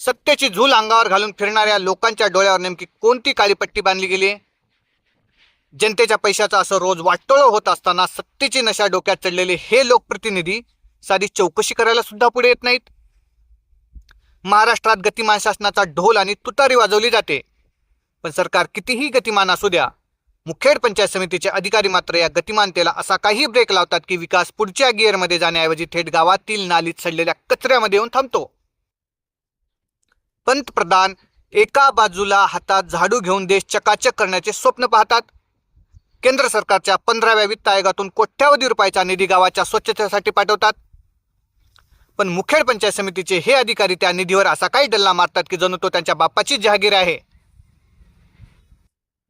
सत्तेची झूल अंगावर घालून फिरणाऱ्या लोकांच्या डोळ्यावर नेमकी कोणती काळी पट्टी बांधली गेली? जनतेच्या पैशाचा असं रोज वाटोळं होत असताना सत्तेची नशा डोक्यात चढलेले हे लोकप्रतिनिधी साधी चौकशी करायला सुद्धा पुढे येत नाहीत. महाराष्ट्रात गतिमान शासनाचा ढोल आणि तुतारी वाजवली जाते, पण सरकार कितीही गतिमान असू द्या, मुखेड पंचायत समितीचे अधिकारी मात्र या गतिमानतेला असा काही ब्रेक लावतात की विकास पुढच्या गिअरमध्ये जाण्याऐवजी थेट गावातील नालीत सडलेल्या कचऱ्यामध्ये येऊन थांबतो. पंतप्रधान एका बाजूला हातात झाडू घेऊन देश चकाचक करण्याचे स्वप्न पाहतात. केंद्र सरकारच्या 15व्या वित्त आयोगातून कोट्यावधी रुपयाचा निधी गावाच्या स्वच्छतेसाठी पाठवतात. पण मुखेड पंचायत समितीचे हे अधिकारी त्या निधीवर असा काही डल्ला मारतात की जणू तो त्यांच्या बापाची जहागीर आहे.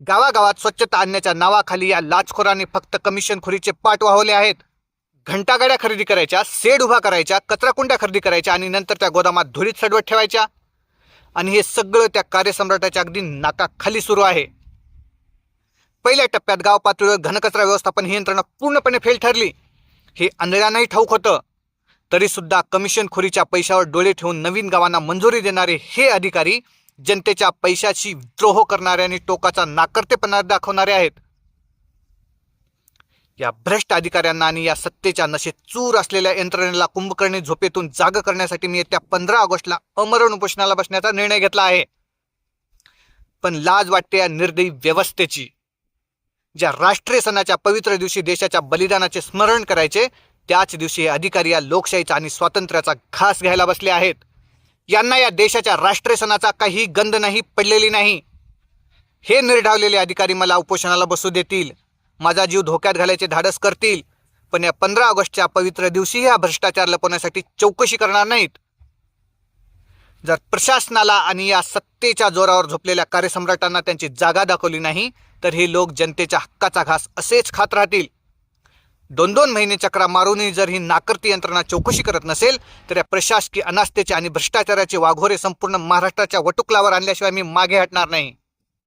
गावागावात स्वच्छता आणण्याच्या नावाखाली या लाचखोरांनी फक्त कमिशनखोरीचे पाठ वाहवले आहेत. घंटागाड्या खरेदी करायच्या, शेड उभा करायच्या, कचराकुंड्या खरेदी करायच्या आणि नंतर त्या गोदामात धुळीत सडवत ठेवायच्या. आणि हे सगळं त्या कार्यसम्राटाच्या अगदी नाकाखाली सुरू आहे. पहिल्या टप्प्यात गाव पातळीवर घनकचरा व्यवस्थापन ही यंत्रणा पूर्णपणे फेल ठरली. हे आंधळ्यांनाही ठाऊक होतं. तरी सुद्धा कमिशनखोरीच्या पैशावर डोळे ठेवून नवीन गावांना मंजुरी देणारे हे अधिकारी जनतेच्या पैशाची द्रोह करणारे आणि टोकाचा नाकर्तेपणा दाखवणारे आहेत. या भ्रष्ट अधिकाऱ्यांना आणि या सत्तेच्या नशेत चूर असलेल्या यंत्रणेला कुंभकर्णी झोपेतून जाग करण्यासाठी मी येत्या 15 ऑगस्टला अमरण उपोषणाला बसण्याचा निर्णय घेतला आहे. पण लाज वाटते या निर्दयी व्यवस्थेची. ज्या राष्ट्रीय सणाच्या पवित्र दिवशी देशाच्या बलिदानाचे स्मरण करायचे, त्याच दिवशी हे अधिकारी या लोकशाहीचा आणि स्वातंत्र्याचा घास घ्यायला बसले आहेत. यांना या देशाच्या राष्ट्रीय सणाचा काही गंध नाही पडलेली नाही. हे निर्ढावलेले अधिकारी मला उपोषणाला बसू देतील, माझा जीव धोक्यात घालायचे धाडस करतील, पण या 15 ऑगस्टच्या पवित्र दिवशी हा भ्रष्टाचार लपवण्यासाठी चौकशी करणार नाहीत. जर प्रशासनाला आणि या सत्तेच्या जोरावर झोपलेल्या कार्यसम्राटांना त्यांची जागा दाखवली नाही तर हे लोक जनतेच्या हक्काचा घास असेच खात राहतील. 2-2 महिने चक्रा मारूनही जर ही नाकर्ती यंत्रणा चौकशी करत नसेल तर या प्रशासकीय अनास्थेचे आणि भ्रष्टाचाराचे वाघोरे संपूर्ण महाराष्ट्राच्या वटुकलावर आणल्याशिवाय मी मागे हटणार नाही.